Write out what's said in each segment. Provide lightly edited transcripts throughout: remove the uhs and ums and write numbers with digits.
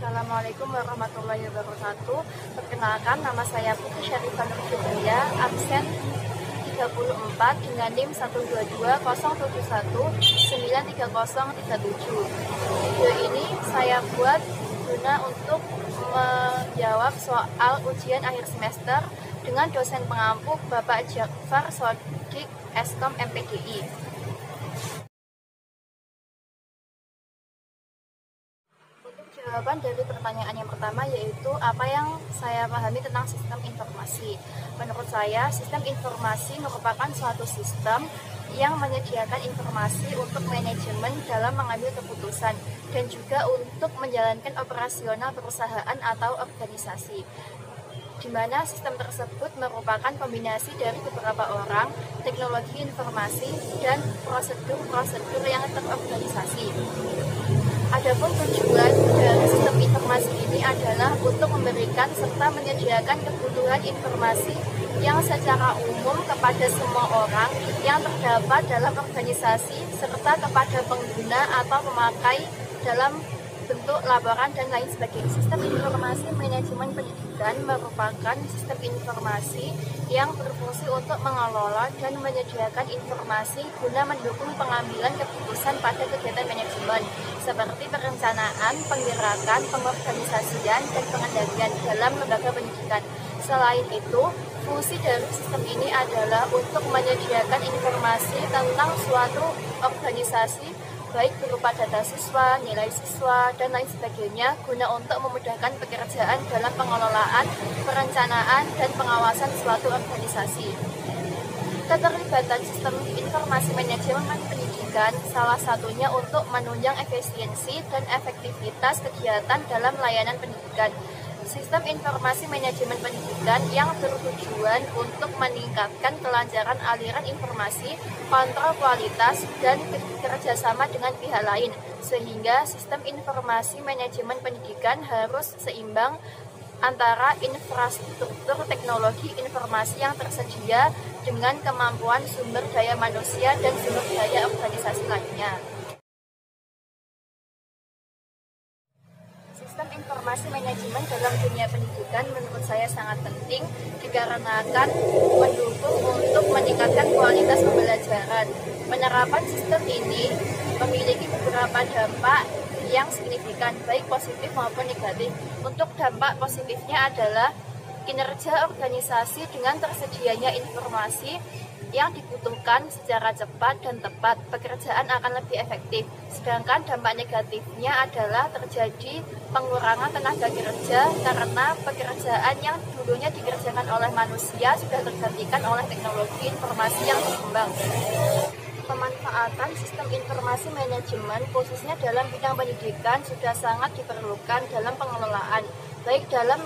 Assalamualaikum warahmatullahi wabarakatuh. Perkenalkan, nama saya Putri Syarifah Nurjubaya, absen 34 dengan NIM 12207193037. Video ini saya buat guna untuk menjawab soal ujian akhir semester dengan dosen pengampu Bapak Jafar Sodik Eskom MPDI. Jawaban dari pertanyaan yang pertama yaitu apa yang saya pahami tentang sistem informasi. Menurut saya, sistem informasi merupakan suatu sistem yang menyediakan informasi untuk manajemen dalam mengambil keputusan dan juga untuk menjalankan operasional perusahaan atau organisasi, di mana sistem tersebut merupakan kombinasi dari beberapa orang, teknologi informasi, dan prosedur-prosedur yang terorganisasi. Adapun tujuan dari sistem informasi ini adalah untuk memberikan serta menyediakan kebutuhan informasi yang secara umum kepada semua orang yang terdapat dalam organisasi serta kepada pengguna atau pemakai dalam bentuk laporan dan lain sebagainya. Sistem informasi manajemen pendidikan merupakan sistem informasi yang berfungsi untuk mengelola dan menyediakan informasi guna mendukung pengambilan keputusan pada kegiatan manajemen seperti perencanaan, penggerakan, pengorganisasian, dan pengendalian dalam lembaga pendidikan. Selain itu, fungsi dari sistem ini adalah untuk menyediakan informasi tentang suatu organisasi baik berupa data siswa, nilai siswa, dan lain sebagainya guna untuk memudahkan pekerjaan dalam pengelolaan, perencanaan, dan pengawasan suatu organisasi. Keterlibatan sistem informasi manajemen pendidikan salah satunya untuk menunjang efisiensi dan efektivitas kegiatan dalam layanan pendidikan. Sistem informasi manajemen pendidikan yang bertujuan untuk meningkatkan kelancaran aliran informasi, kontrol kualitas, dan kerjasama dengan pihak lain, sehingga sistem informasi manajemen pendidikan harus seimbang antara infrastruktur teknologi informasi yang tersedia dengan kemampuan sumber daya manusia dan sumber daya organisasi lainnya. Sistem informasi manajemen dalam dunia pendidikan menurut saya sangat penting dikarenakan mendukung untuk meningkatkan kualitas pembelajaran. Penerapan sistem ini memiliki beberapa dampak yang signifikan, baik positif maupun negatif. Untuk dampak positifnya adalah kinerja organisasi dengan tersedianya informasi yang dibutuhkan secara cepat dan tepat, pekerjaan akan lebih efektif. Sedangkan dampak negatifnya adalah terjadi pengurangan tenaga kerja karena pekerjaan yang dulunya dikerjakan oleh manusia sudah tergantikan oleh teknologi informasi yang berkembang. Pemanfaatan sistem informasi manajemen khususnya dalam bidang pendidikan sudah sangat diperlukan dalam pengelolaan, baik dalam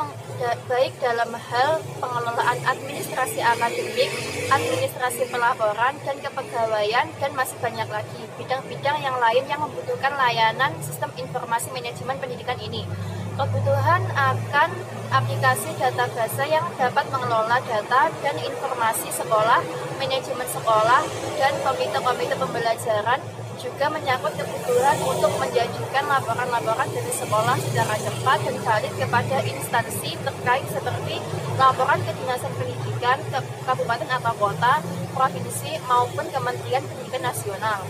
hal pengelolaan administrasi akademik, administrasi pelaporan, dan kepegawaian, dan masih banyak lagi bidang-bidang yang lain yang membutuhkan layanan sistem informasi manajemen pendidikan ini. Kebutuhan akan aplikasi database yang dapat mengelola data dan informasi sekolah, manajemen sekolah, dan komite-komite pembelajaran juga menyangkut kebutuhan untuk menjanjikan laporan-laporan dari sekolah secara cepat dan valid kepada instansi terkait seperti laporan kedinasan pendidikan ke kabupaten atau kota, provinsi, maupun Kementerian Pendidikan Nasional.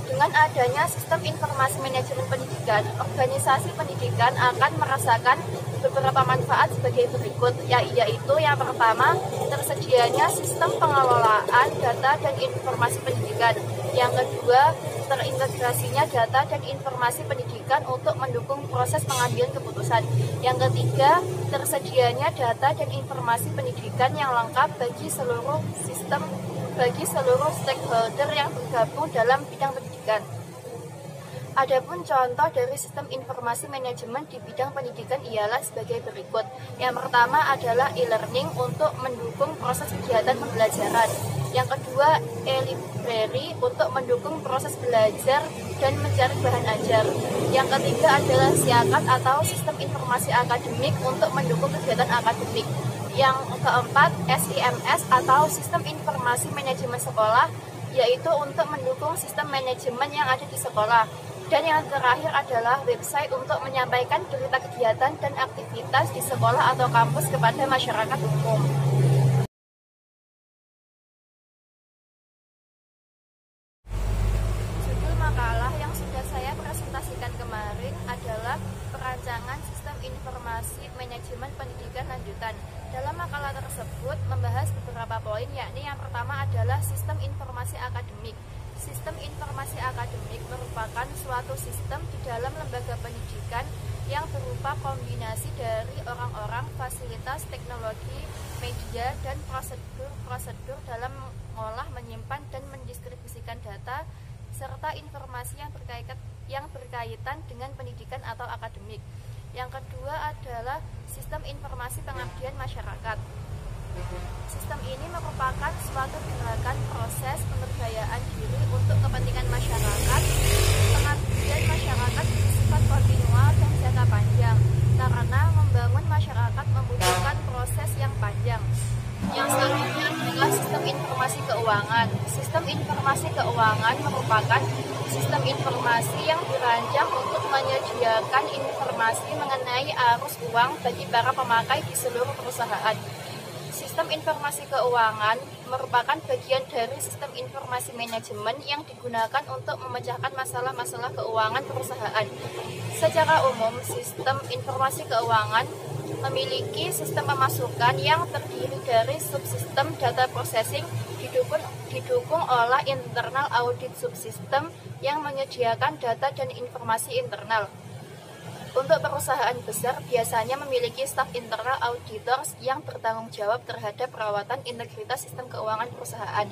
Dengan adanya sistem informasi manajemen pendidikan, organisasi pendidikan akan merasakan beberapa manfaat sebagai berikut, yaitu yang pertama, tersedianya sistem pengelolaan data dan informasi pendidikan. Yang kedua, terintegrasinya data dan informasi pendidikan untuk mendukung proses pengambilan keputusan. Yang ketiga, tersedianya data dan informasi pendidikan yang lengkap bagi seluruh stakeholder yang bergabung dalam bidang pendidikan. Adapun contoh dari sistem informasi manajemen di bidang pendidikan ialah sebagai berikut. Yang pertama adalah e-learning untuk mendukung proses kegiatan pembelajaran. Yang kedua, e-library untuk mendukung proses belajar dan mencari bahan ajar. Yang ketiga adalah SIAKAD atau sistem informasi akademik untuk mendukung kegiatan akademik. Yang keempat, SIMS atau sistem informasi manajemen sekolah, yaitu untuk mendukung sistem manajemen yang ada di sekolah. Dan yang terakhir adalah website untuk menyampaikan berita kegiatan dan aktivitas di sekolah atau kampus kepada masyarakat umum. Judul makalah yang sudah saya presentasikan kemarin adalah Perancangan Sistem Informasi Manajemen Pendidikan Lanjutan. Dalam makalah tersebut membahas beberapa poin, yakni yang pertama adalah sistem informasi akademik. Sistem informasi akademik merupakan suatu sistem di dalam lembaga pendidikan yang berupa kombinasi dari orang-orang, fasilitas, teknologi, media, dan prosedur-prosedur dalam mengolah, menyimpan, dan mendistribusikan data serta informasi yang berkaitan dengan pendidikan atau akademik. Yang kedua adalah sistem informasi pengabdian masyarakat. Sistem ini merupakan suatu gerakan proses pemberdayaan diri untuk kepentingan masyarakat. Pengabdian masyarakat bersifat kontinual dan jangka panjang, karena membangun masyarakat membutuhkan proses yang panjang. Yang selanjutnya adalah sistem informasi keuangan. Sistem informasi keuangan merupakan sistem informasi yang dirancang untuk menyediakan informasi mengenai arus uang bagi para pemakai di seluruh perusahaan. Sistem informasi keuangan merupakan bagian dari sistem informasi manajemen yang digunakan untuk memecahkan masalah-masalah keuangan perusahaan. Secara umum, sistem informasi keuangan memiliki sistem pemasukan yang terdiri dari subsistem data processing didukung oleh internal audit subsistem yang menyediakan data dan informasi internal. Untuk perusahaan besar biasanya memiliki staf internal auditors yang bertanggung jawab terhadap perawatan integritas sistem keuangan perusahaan.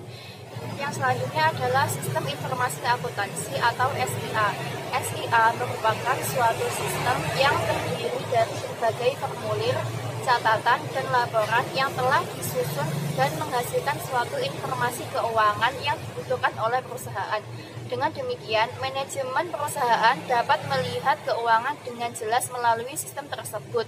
Yang selanjutnya adalah sistem informasi akuntansi atau SIA. SIA merupakan suatu sistem yang terdiri dari berbagai formulir, catatan, dan laporan yang telah disusun dan menghasilkan suatu informasi keuangan yang dibutuhkan oleh perusahaan. Dengan demikian, manajemen perusahaan dapat melihat keuangan dengan jelas melalui sistem tersebut.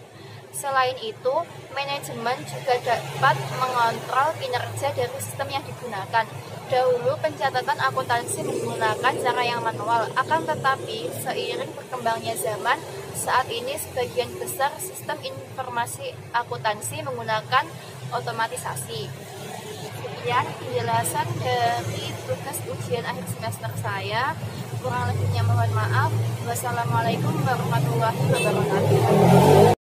Selain itu, manajemen juga dapat mengontrol kinerja dari sistem yang digunakan. Dahulu, pencatatan akuntansi menggunakan cara yang manual, akan tetapi seiring berkembangnya zaman, saat ini sebagian besar sistem informasi akuntansi menggunakan otomatisasi. Sekian penjelasan dari tugas ujian akhir semester saya. Kurang lebihnya mohon maaf. Wassalamualaikum warahmatullahi wabarakatuh.